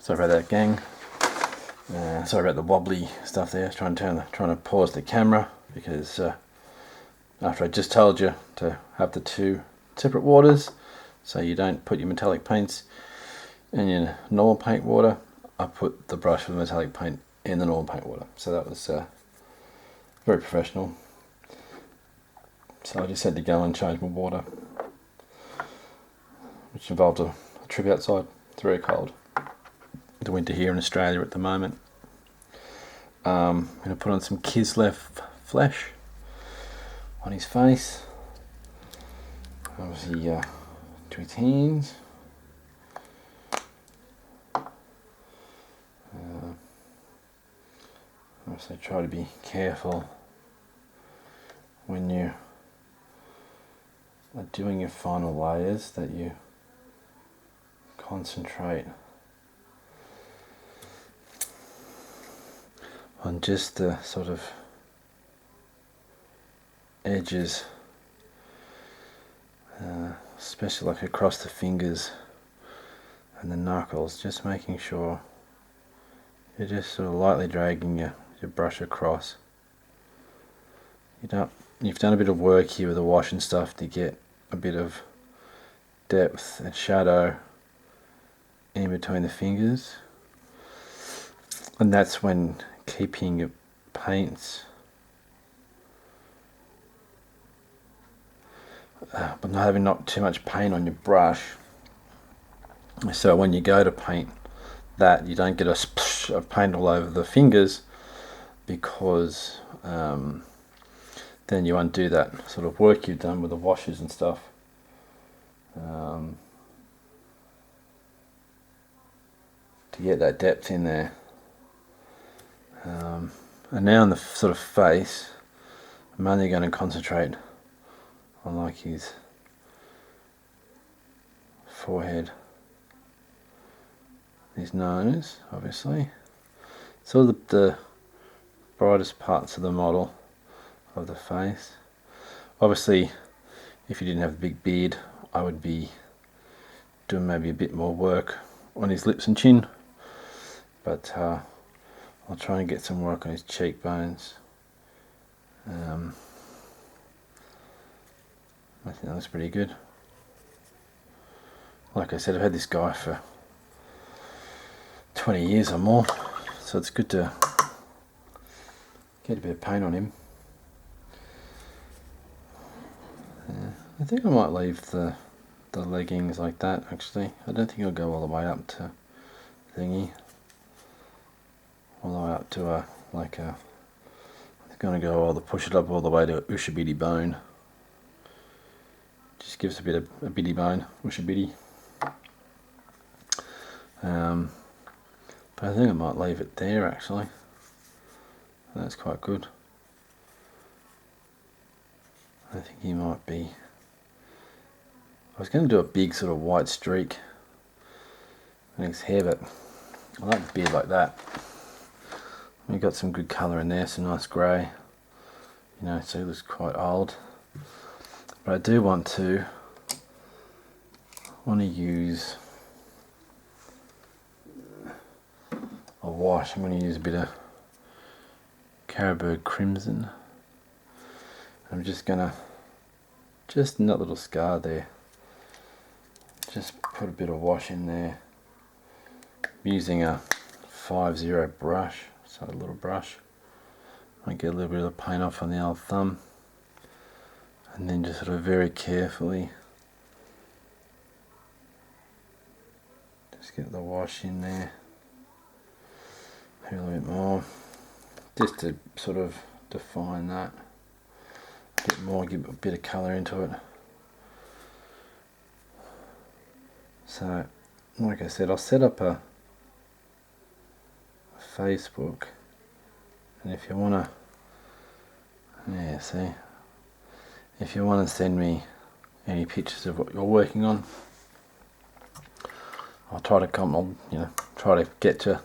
Sorry about that, gang. Sorry about the wobbly stuff there. Trying to pause the camera because after I just told you to have the two separate waters, so you don't put your metallic paints in your normal paint water, I put the brush for the metallic paint in the normal paint water. So that was very professional. So I just had to go and change my water, which involved a trip outside. It's very cold. The winter here in Australia at the moment. I'm going to put on some Kislev flesh on his face. Obviously to his hands. Obviously try to be careful when you are doing your final layers that you concentrate on just the sort of edges, especially like across the fingers and the knuckles, just making sure you're just sort of lightly dragging your brush across. You've done a bit of work here with the wash and stuff to get a bit of depth and shadow in between the fingers, and that's when keeping your paints but not having too much paint on your brush, so when you go to paint that you don't get a splash of paint all over the fingers, because then you undo that sort of work you've done with the washes and stuff. To get that depth in there. And now on the sort of face, I'm only going to concentrate on like his forehead, his nose, obviously. So the brightest parts of the model of the face. Obviously, if you didn't have the big beard, I would be doing maybe a bit more work on his lips and chin, but I'll try and get some work on his cheekbones. I think that looks pretty good. Like I said, I've had this guy for 20 years or more, so it's good to get a bit of paint on him. I think I might leave the leggings like that, actually. I don't think I'll go all the way up to thingy. All the way up to it's going to go push it up all the way to Ushabiti bone. Just gives a bit of a bitty bone, Ushabiti. But I think I might leave it there, actually. That's quite good. I think he might be. I was going to do a big sort of white streak on his hair, but I like the beard like that. We've got some good colour in there, some nice grey. You know, so he looks quite old. But I do want to use a wash. I'm going to use a bit of Caribou Crimson. I'm just going to, just in that little scar there, just put a bit of wash in there. I'm using a 5-0 brush, so a little brush. Might get a little bit of paint off on the old thumb, and then just sort of very carefully just get the wash in there. Maybe a little bit more, just to sort of define that a bit more, give a bit of colour into it. So, like I said, I'll set up a Facebook, and if you want to, if you want to send me any pictures of what you're working on, I'll try to try to get to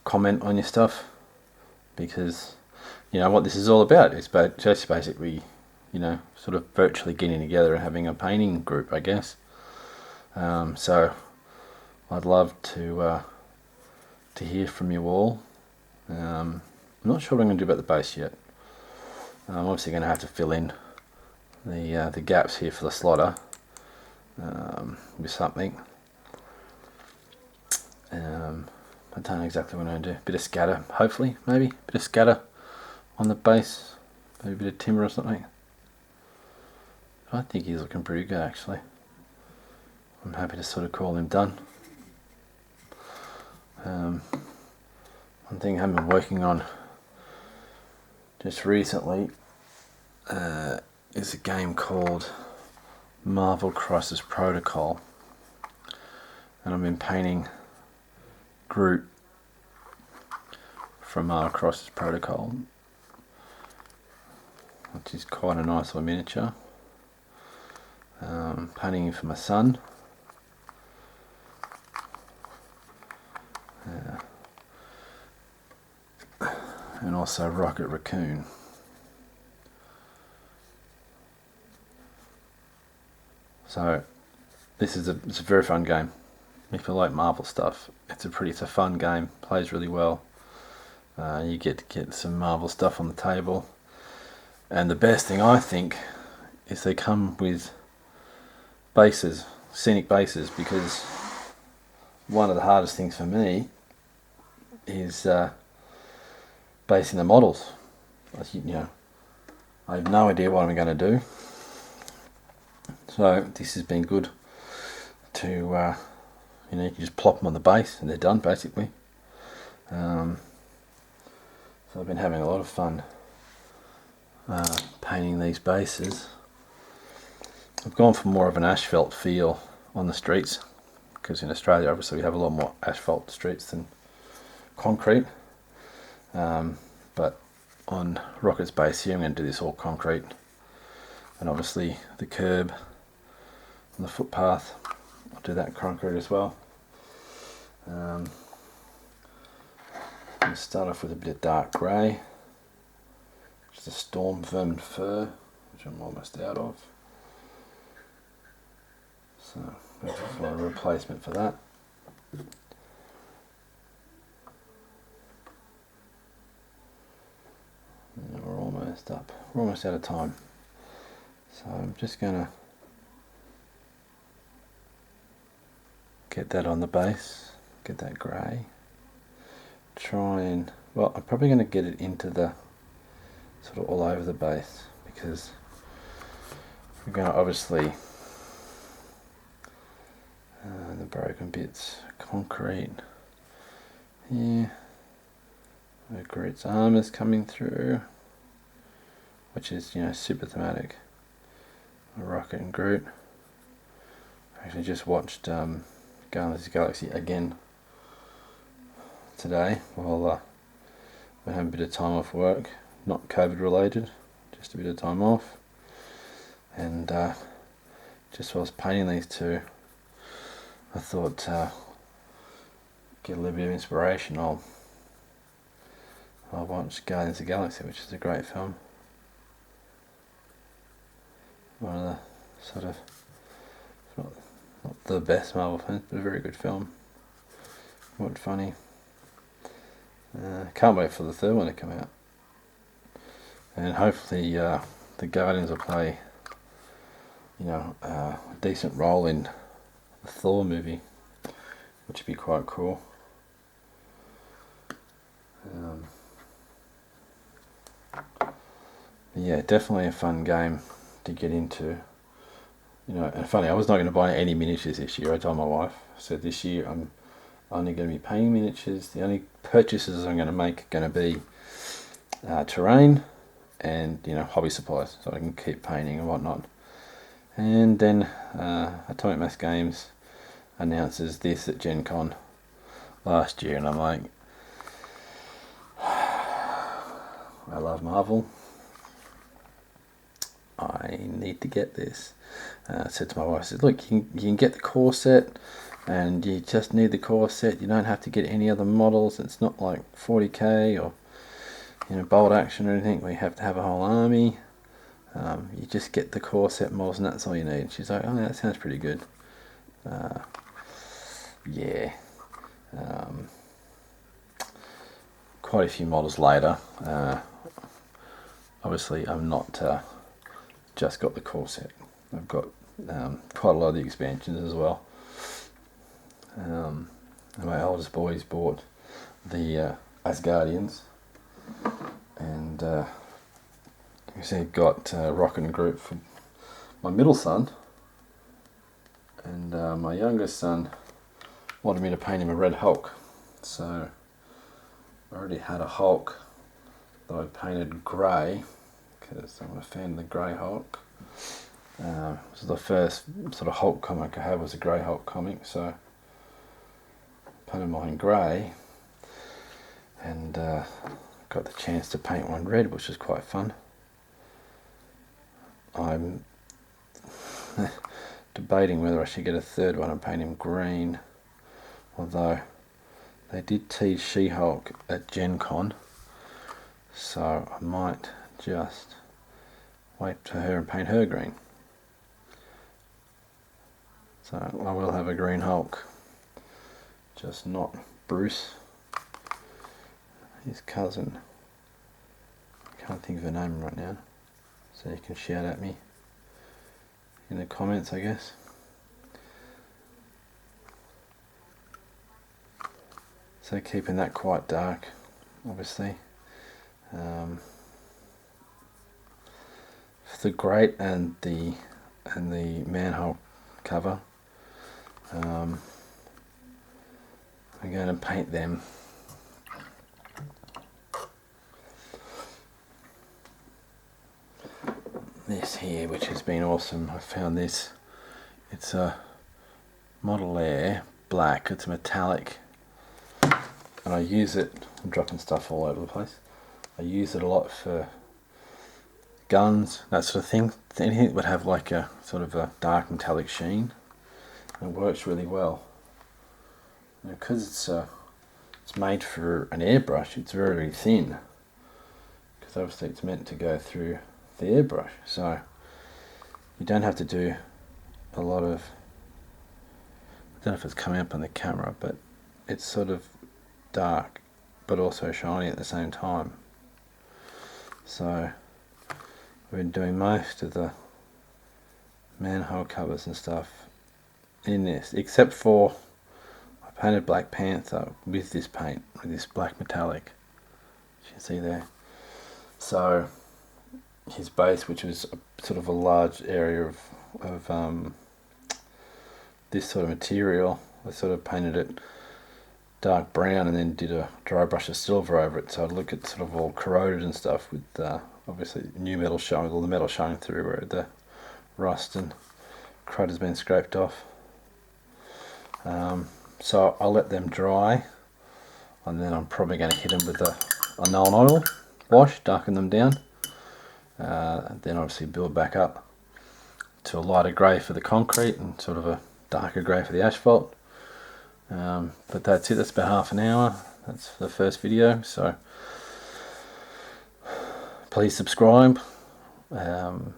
comment on your stuff, because what this is all about is just basically sort of virtually getting together and having a painting group, I guess. So I'd love to to hear from you all. I'm not sure what I'm going to do about the base yet. I'm obviously going to have to fill in the gaps here for the slaughter with something. I don't know exactly what I'm going to do. Bit of scatter, hopefully, maybe. Bit of scatter on the base. Maybe a bit of timber or something. I think he's looking pretty good, actually. I'm happy to sort of call him done. One thing I've been working on just recently is a game called Marvel Crisis Protocol, and I've been painting Groot from Marvel Crisis Protocol, which is quite a nice little miniature. Painting him for my son. And also Rocket Raccoon. So it's a very fun game. If you like Marvel stuff, it's a fun game. Plays really well. You get to get some Marvel stuff on the table, and the best thing I think is they come with bases, scenic bases, because one of the hardest things for me is basing the models. I have no idea what I'm going to do. So this has been good to, you can just plop them on the base and they're done basically. So I've been having a lot of fun painting these bases. I've gone for more of an asphalt feel on the streets, because in Australia obviously we have a lot more asphalt streets than concrete. But on Rocket's base here I'm going to do this all concrete, and obviously the curb and the footpath, I'll do that concrete as well. I'm going to start off with a bit of dark grey, just a storm vermin fur, which I'm almost out of. So I just want a replacement for that. And we're almost up. We're almost out of time. So I'm just going to get that on the base, get that grey. Try and, well, I'm probably going to get it into the sort of all over the base, because we're going to obviously the broken bits, concrete here, where Groot's arm is coming through, which is, super thematic. Rocket and Groot. I actually just watched Guardians of the Galaxy again today while we're having a bit of time off work, not COVID related, just a bit of time off. And just while I was painting these two, I thought, get a little bit of inspiration. I'll watch Guardians of the Galaxy, which is a great film. One of the sort of, not the best Marvel films, but a very good film. Quite funny. Can't wait for the third one to come out. And hopefully the Guardians will play, a decent role in the Thor movie, which would be quite cool. Yeah, definitely a fun game to get into. And funny, I was not going to buy any miniatures this year. I told my wife, I said this year I'm only going to be painting miniatures. The only purchases I'm going to make are going to be terrain and hobby supplies, so I can keep painting and whatnot. And then Atomic Mass Games announces this at Gen Con last year, and I'm like, I love Marvel, I need to get this. I said to my wife, I said, look, you can get the core set, and you just need the core set. You don't have to get any other models. It's not like 40k or bolt action or anything where you have to have a whole army. You just get the core set models, and that's all you need. She's like, oh, that sounds pretty good. Yeah. quite a few models later. Obviously I'm not just got the core set. I've got quite a lot of the expansions as well. And my oldest boys bought the Asgardians, and you see got Rocket and Group for my middle son, and my youngest son wanted me to paint him a red Hulk. So I already had a Hulk that I painted grey because I'm a fan of the grey Hulk. This is the first sort of Hulk comic I had, was a grey Hulk comic, so I painted mine grey, and got the chance to paint one red, which was quite fun. I'm debating whether I should get a third one and paint him green, although they did tease She-Hulk at Gen Con, so I might just wait for her and paint her green. So I will have a green Hulk, just not Bruce, his cousin. I can't think of her name right now, so you can shout at me in the comments, I guess. So keeping that quite dark, obviously. For the grate and the manhole cover, I'm going to paint them this here, which has been awesome. I found this. It's a Model Air black. It's metallic, and I use it. I'm dropping stuff all over the place. I use it a lot for guns, that sort of thing. Anything that would have like a sort of a dark metallic sheen. It works really well. Because it's made for an airbrush, it's very, very thin. Because obviously it's meant to go through the airbrush, so you don't have to do a lot of, I don't know if it's coming up on the camera, but it's sort of dark but also shiny at the same time. So I've been doing most of the manhole covers and stuff in this, except for I painted Black Panther with this paint, with this black metallic, as you can see there. So his base, which was a, sort of a large area of this sort of material, I sort of painted it dark brown and then did a dry brush of silver over it, so I'd look at sort of all corroded and stuff, with obviously new metal showing, all the metal showing through where the rust and crud has been scraped off. So I'll let them dry, and then I'm probably going to hit them with a Nuln Oil wash, darken them down, and then obviously build back up to a lighter grey for the concrete and sort of a darker grey for the asphalt. But that's it. That's about half an hour. That's the first video, so please subscribe. I'll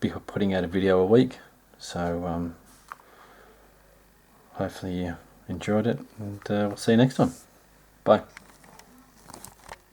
be putting out a video a week, so hopefully you enjoyed it, and we'll see you next time. Bye.